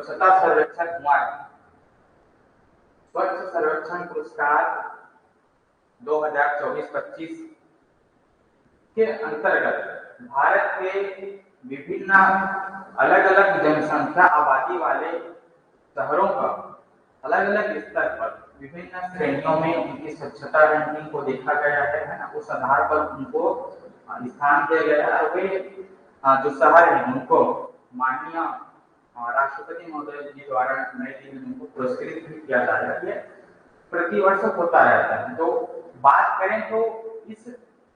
स्वच्छता सर्वेक्षण हुआ है। स्वच्छ सर्वेक्षण पुरस्कार 2024-25 के अंतर्गत भारत के विभिन्न अलग अलग जनसंख्या आबादी वाले शहरों का अलग अलग स्तर पर विभिन्न श्रेणियों में उनकी स्वच्छता रैंकिंग को देखा गया है ना, उस आधार पर उनको स्थान दिया गया है। वे जो शहर है उनको माननीय राष्ट्रपति महोदय जी द्वारा नई दिल्ली में उनको पुरस्कृत भी किया जा रहा है। प्रतिवर्ष होता रहता है। तो बात करें तो इस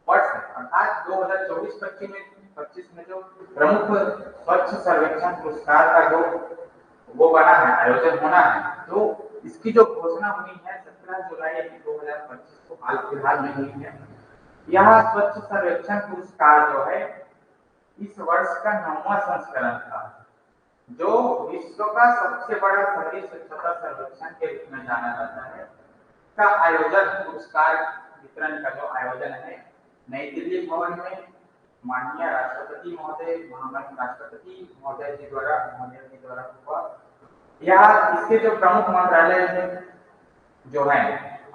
वर्ष अर्थात 2024-25 में जो प्रमुख स्वच्छ सर्वेक्षण पुरस्कार का जो वो बना है, आयोजन होना है, तो इसकी जो घोषणा हुई है 17 जुलाई 2025 को हाल फिलहाल में हुई है। यह स्वच्छ सर्वेक्षण पुरस्कार जो है इस वर्ष का 9वां संस्करण था, जो विश्व का सबसे बड़ा शहरी स्वच्छता सर्वेक्षण के रूप में जाना जाता है। का आयोजन पुरस्कार वितरण का जो आयोजन है नई दिल्ली भवन में माननीय राष्ट्रपति महोदय महामहिम राष्ट्रपति महोदय जी द्वारा हुआ। यह इसके जो प्रमुख मंत्रालय जो है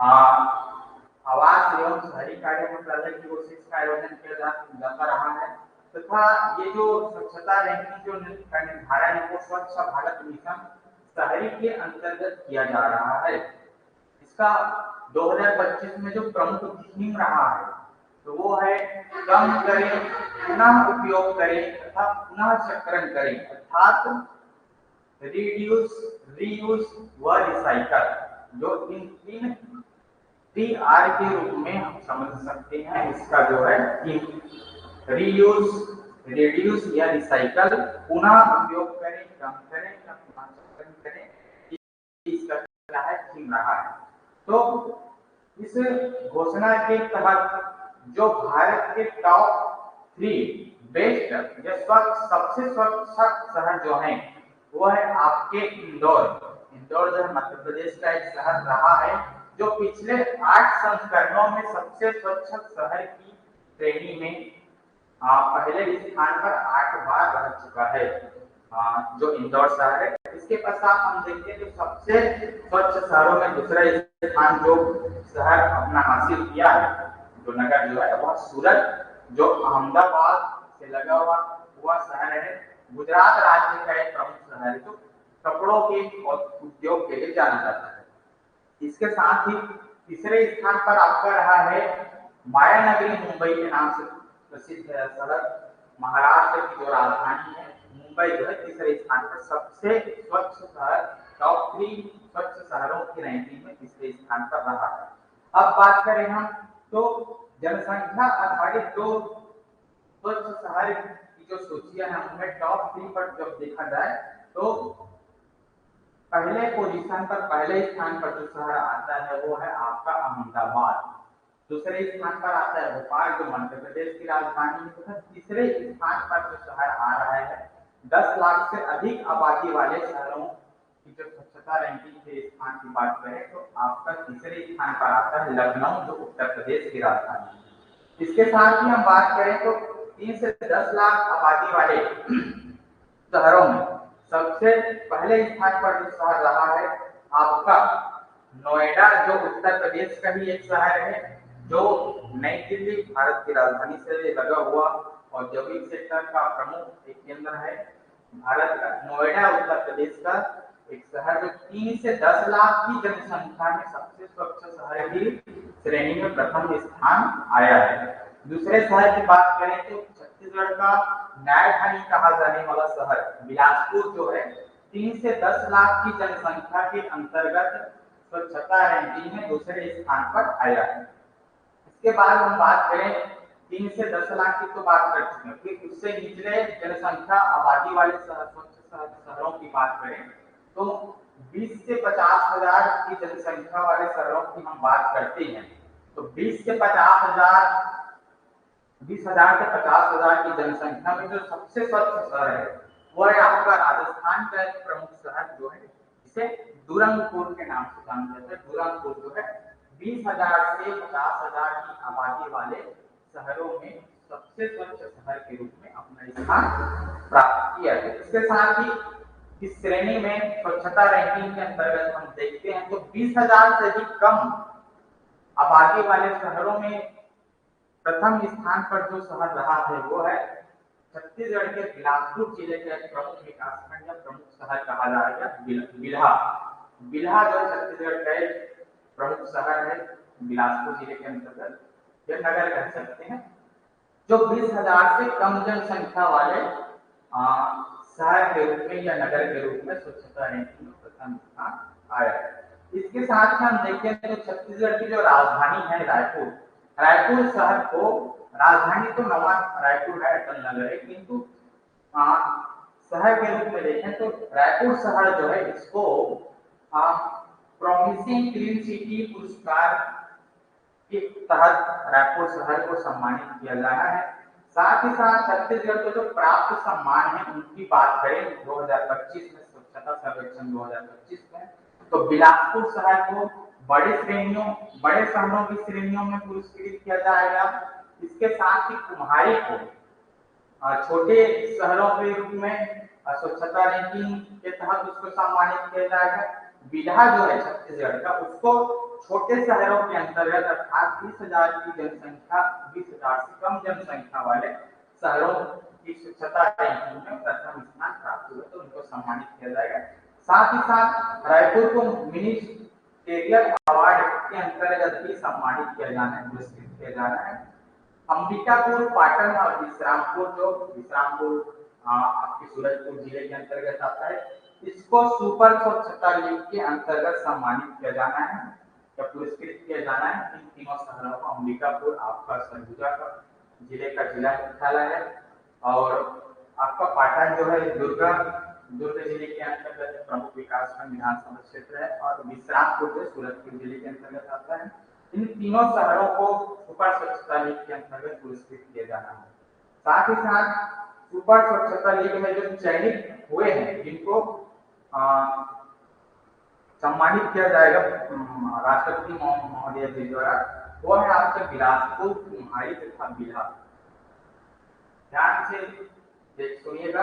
आवास एवं शहरी कार्य मंत्रालय की ओर से इसका आयोजन किया जाता रहा है तथा ये जो स्वच्छता रैंकिंग जो निर्धारण है वो स्वच्छ भारत मिशन शहरी के अंतर्गत किया जा रहा है। इसका 2025 में जो प्रमुख थीम रहा है तो वो है कम करें, पुनः उपयोग करें तथा पुनः चक्रण करें, अर्थात रिड्यूस, रीयूज व रिसाइकल, जो इन 3R के रूप में हम समझ सकते हैं। इसका जो है रीयूज, रिड्यूस या रिसाइकल, पुनः उपयोग करें, कम करें या पुनः चक्रण करें, इसका क्या है थीम रहा है। तो इस घोषणा के तहत जो भारत के टॉप 3 बेस्ट या सबसे स्वच्छ शहर जो है वो है आपके इंदौर जो मध्य प्रदेश का एक शहर रहा है, जो पिछले 8 संस्करणों में सबसे स्वच्छ शहर की श्रेणी में पहले स्थान पर 8 बार रह चुका है, जो इंदौर शहर है। इसके पश्चात हम देखते हैं कि सबसे स्वच्छ शहरों में दूसरा स्थान जो शहर अपना हासिल किया है, जो नगर जो है वह सूरत, जो अहमदाबाद से लगा हुआ शहर है, गुजरात राज्य का एक प्रमुख शहर है, जो कपड़ों के उद्योग के लिए जाना जाता है। इसके साथ ही तीसरे स्थान पर आपका रहा है मायानगरी, मुंबई के नाम से प्रसिद्ध शहर, महाराष्ट्र की जो राजधानी है मुंबई जो है तीसरे स्थान पर सबसे स्वच्छ शहर, टॉप 3 स्वच्छ शहरों की रैंकिंग में तीसरे स्थान पर रहा है। अब बात करें हम तो जनसंख्या आधारित जो स्वच्छ शहर की जो सूचियां हैं उनमें टॉप 3 पर जब देखा जाए तो पहले पोजीशन पर, पहले स्थान पर जो शहर आता है वो है आपका अहमदाबाद। दूसरे स्थान पर आता है भोपाल, जो मध्य प्रदेश की राजधानी है। तीसरे स्थान पर जो शहर आ रहा है 10 लाख से अधिक आबादी वाले शहरों की जो स्वच्छता रैंकिंग के स्थान की बात करें तो आपका तीसरे स्थान पर आता है लखनऊ, जो उत्तर प्रदेश की राजधानी है। इसके साथ ही हम बात करें तो 3 से 10 लाख आबादी वाले शहरों में सबसे पहले स्थान पर जो शहर रहा है आपका नोएडा, जो उत्तर प्रदेश का ही एक शहर है, जो नई दिल्ली भारत की राजधानी से लगा हुआ औद्योगिक सेक्टर का प्रमुख एक केंद्र है। भारत का नोएडा उत्तर प्रदेश का एक शहर जो 3 से 10 लाख की जनसंख्या में सबसे स्वच्छ शहर की श्रेणी में प्रथम स्थान आया है। दूसरे शहर की बात करें तो छत्तीसगढ़ का न्यायधानी कहा जाने वाला शहर बिलासपुर जो है 3 से 10 लाख की जनसंख्या के अंतर्गत स्वच्छता रैंकिंग में दूसरे स्थान पर आया है। इसके बाद हम बात करें 3 से 10 लाख की तो बात कर चुके हैं, फिर उससे निचले जनसंख्या आबादी वाले शहरों की बात करें तो 20 से 50 हजार की जनसंख्या वाले शहरों की हम बात करते हैं तो 20 से 50 हजार की जनसंख्या में जो सबसे स्वच्छ शहर है वो है आपका राजस्थान का एक प्रमुख शहर जो है जिसे दुरंगपुर के नाम से जाना जाता है। दुरंगपुर जो है 20,000 से 50,000 की आबादी वाले शहरों में सबसे स्वच्छ शहर के रूप में अपना स्थान प्राप्त किया है। इसके साथ ही इस श्रेणी में स्वच्छता रैंकिंग के अंतर्गत हम देखते हैं तो 20,000 से भी कम आबादी वाले शहरों में प्रथम स्थान पर जो शहर रहा है वो है छत्तीसगढ़ के बिलासपुर जिले के प्रमुख विकासखंड या प्रमुख शहर कहा जाएगा बिल्हा। बिल्हा जो छत्तीसगढ़ का एक प्रमुख शहर है बिलासपुर जिले के अंतर्गत, यह नगर कह सकते हैं, जो 20,000 से कम जनसंख्या वाले शहर के रूप में या नगर के रूप में स्वच्छता रैंकिंग में प्रथम स्थान आया है। इसके साथ में हम देखें तो छत्तीसगढ़ की जो राजधानी है रायपुर, रायपुर शहर को, राजधानी तो नवा रायपुर है, अटल नगर है, किंतु शहर के रूप में देखें तो रायपुर शहर जो है इसको प्रॉमिसिंग क्लीन सिटी पुरस्कार के तहत रायपुर शहर को सम्मानित किया जाना है। साथ ही साथ छत्तीसगढ़ को जो प्राप्त सम्मान है उनकी बात करें 2025 में, स्वच्छता सर्वेक्षण 2025 में, तो बिलासपुर शहर को बड़े शहरों की श्रेणियों में पुरस्कृत किया जाएगा। इसके साथ ही कुम्हारी को छोटे शहरों के रूप में स्वच्छता रैंकिंग के तहत उसको सम्मानित किया जाएगा। बिल्हा जो है छत्तीसगढ़ का, उसको छोटे शहरों के अंतर्गत अर्थात 20,000 की जनसंख्या, 20,000 से कम जनसंख्या वाले शहरों की स्वच्छता रैंकिंग में प्रथम स्थान प्राप्त हुआ तो उनको सम्मानित किया जाएगा। साथ ही साथ रायपुर को मिनिस्टेरियल अवार्ड के अंतर्गत भी सम्मानित किया जाना है, पुरस्कृत किया जाना है। अंबिकापुर, पाटन और विश्रामपुर आपके सूरजपुर जिले के अंतर्गत आता है, इसको सुपर स्वच्छता लीग के अंतर्गत सम्मानित किया जाना है या पुरस्कृत किया जाना है। इन तीनों शहरों को, अंबिकापुर आपका सरगुजा का जिले का जिला मुख्यालय है, और आपका पाटन जो है दुर्ग जिले के अंतर्गत प्रमुख विकासखंड विधानसभा क्षेत्र है, और विश्रामपुर जो सूरजपुर जिले के अंतर्गत आता है। इन तीनों शहरों को सुपर स्वच्छता लीग के अंतर्गत पुरस्कृत किया जाना है। साथ ही साथ सुपर स्वच्छता लीग में जो चयनित हुए हैं जिनको सम्मानित किया जाएगा राष्ट्रपति महोदय जी द्वारा, वो है आपके बिलासपुर, कुम्हारी तथा बिल्हा। ध्यान से सुनिएगा,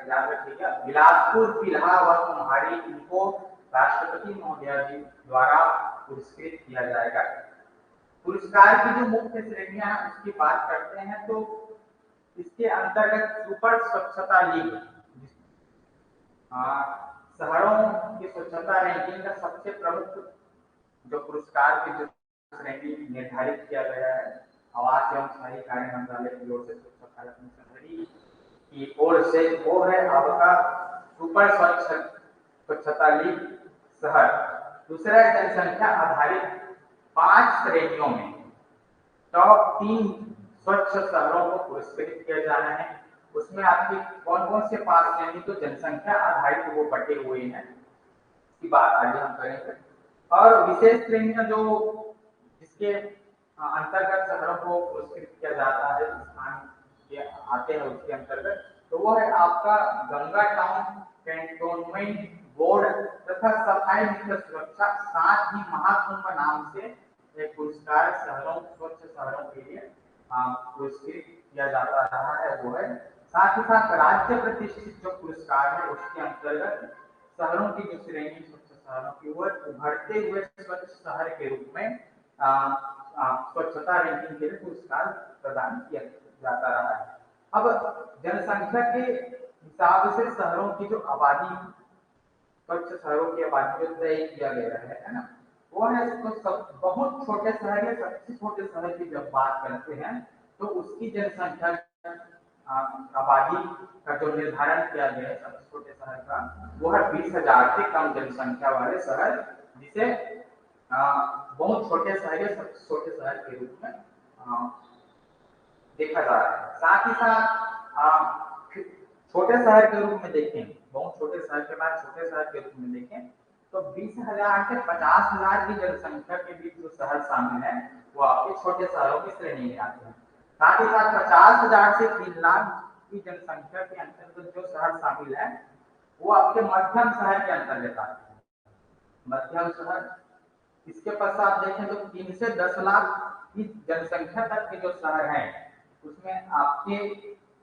याद रखिएगा, बिलासपुर, बिल्हा व कुम्हारी, इनको राष्ट्रपति महोदय जी द्वारा पुरस्कृत किया जाएगा। पुरस्कार की जो मुख्य श्रेणियां हैं उसकी बात करते हैं तो इसके अंतर्गत सुपर स्वच्छता लीग शहरों की स्वच्छता रैंकिंग का सबसे प्रमुख जो पुरस्कार की जो श्रेणी निर्धारित किया गया है आवास एवं शहरी कार्य मंत्रालय की ओर से, स्वच्छ भारत मिशन शहरी की ओर से, वो है आपका सुपर स्वच्छता लीग शहर। दूसरा जनसंख्या आधारित 5 श्रेणियों में टॉप 3 स्वच्छ शहरों को पुरस्कृत किया जाना है। उसमें आपकी कौन कौन से 5 श्रेणी, तो जनसंख्या आधारित वो बटे हुए हैं, इसकी बात आगे हम करेंगे। और विशेष श्रेणियां जो जिसके अंतर्गत शहरों को पुरस्कृत किया जाता है, स्थान के आते हैं उसके अंतर्गत, तो वो है आपका गंगा टाउन कैंटोनमेंट बोर्ड तथा सफाई मित्र सुरक्षा, साथ ही महाकुंभ नाम से एक पुरस्कार स्वच्छ शहरों के लिए पुरस्कृत किया जाता रहा है, वो है। साथ ही साथ राज्य प्रतिष्ठित जो पुरस्कार है उसके अंतर्गत शहरों की जो श्रेणी स्वच्छ शहरों की, वो उभरते हुए स्वच्छ शहर के रूप में स्वच्छता रैंकिंग के लिए पुरस्कार प्रदान किया जाता रहा है। अब जनसंख्या के हिसाब से शहरों की जो आबादी, स्वच्छ शहरों की आबादी जो तय किया गया है ना, वो है बहुत छोटे शहर या सबसे छोटे शहर की जब बात करते हैं तो उसकी जनसंख्या आबादी का जो निर्धारण किया गया है सबसे छोटे शहर का, वो है 20,000 से कम जनसंख्या वाले शहर, जिसे बहुत छोटे शहर या सबसे छोटे शहर के रूप में देखा जा रहा है। साथ ही साथ छोटे शहर के रूप में देखें, बहुत छोटे शहर के बाद छोटे शहर के रूप में देखें तो 20,000 से 50,000 की जनसंख्या के बीच जो शहर शामिल है वो आपके छोटे शहरों की श्रेणी में आते हैं। साथ ही साथ 50,000 से 3 लाख की जनसंख्या के अंतर्गत जो शहर शामिल है वो आपके मध्यम शहर के अंतर्गत आते हैं, मध्यम शहर। इसके पश्चात देखें तो 3 से 10 लाख की जनसंख्या तक के जो शहर हैं उसमें आपके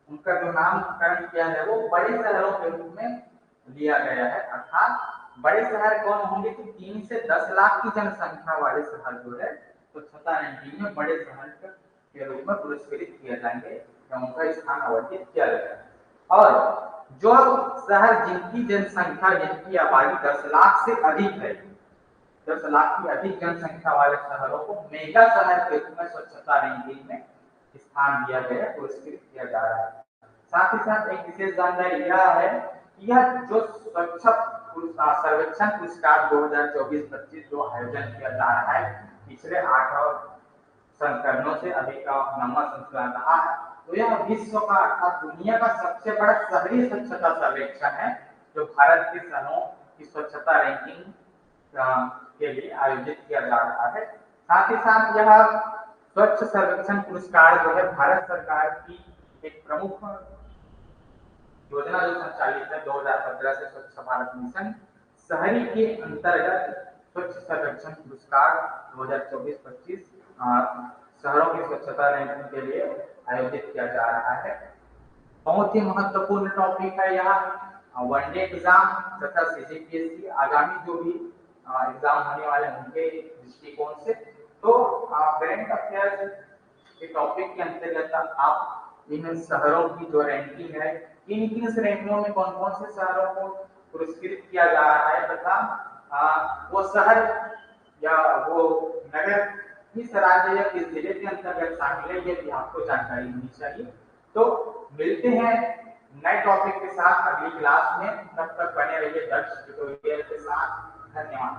उनका जो नामकरण किया है वो बड़े शहरों के रूप में लिया गया है, अर्थात बड़े शहर कौन होंगे कि 3 से 10 लाख की जनसंख्या वाले शहर जो है स्वच्छता रैंकिंग में बड़े शहर के रूप में पुरस्कृत किए जाएंगे या उनका स्थान आवंटित किया जाएगा। और जो शहर जिनकी जनसंख्या, जिनकी आबादी 10 लाख से अधिक है, 10 लाख की अधिक जनसंख्या वाले शहरों को मेगा शहर के रूप में स्वच्छता रैंकिंग में स्थान दिया गया, पुरस्कृत किया जा रहा है। साथ ही साथ एक विशेष जानकारी यह है कि यह जो स्वच्छ सर्वेक्षण पुरस्कार 2024-25 जो आयोजन किया जा रहा है, पिछले 8 संस्करणों से अभी का 9वां संस्करण रहा है, तो यह विश्व का अर्थात दुनिया का सबसे बड़ा शहरी स्वच्छता सर्वेक्षण है, जो भारत के शहरों की स्वच्छता रैंकिंग के लिए आयोजित किया जा रहा है। साथ ही साथ यह स्वच्छ सर्वेक्षण पुरस्कार जो है भारत सरकार की एक प्रमुख योजना जो संचालित है 2015 से स्वच्छ भारत मिशन शहरी के अंतर्गत स्वच्छ सर्वेक्षण पुरस्कार 2024-25 शहरों की स्वच्छता रैंकिंग के लिए आयोजित किया जा रहा है। बहुत ही महत्वपूर्ण टॉपिक है यहाँ वनडे एग्जाम तथा सीजीपीएससी आगामी जो भी एग्जाम होने वाले उनके दृष्टिकोण से। तो करंट अफेयर्स के टॉपिक के अंतर्गत आप इन शहरों की जो रैंकिंग है, किन किन रैंकिंगों में कौन कौन से शहरों को पुरस्कृत किया जा रहा है तथा वो शहर या वो नगर किस राज्य या किस जिले के अंतर्गत शामिल है, ये भी आपको जानकारी होनी चाहिए। तो मिलते हैं नए टॉपिक के साथ अगली क्लास में, तब तक बने रहिए दक्ष ट्यूटोरियल के साथ। धन्यवाद।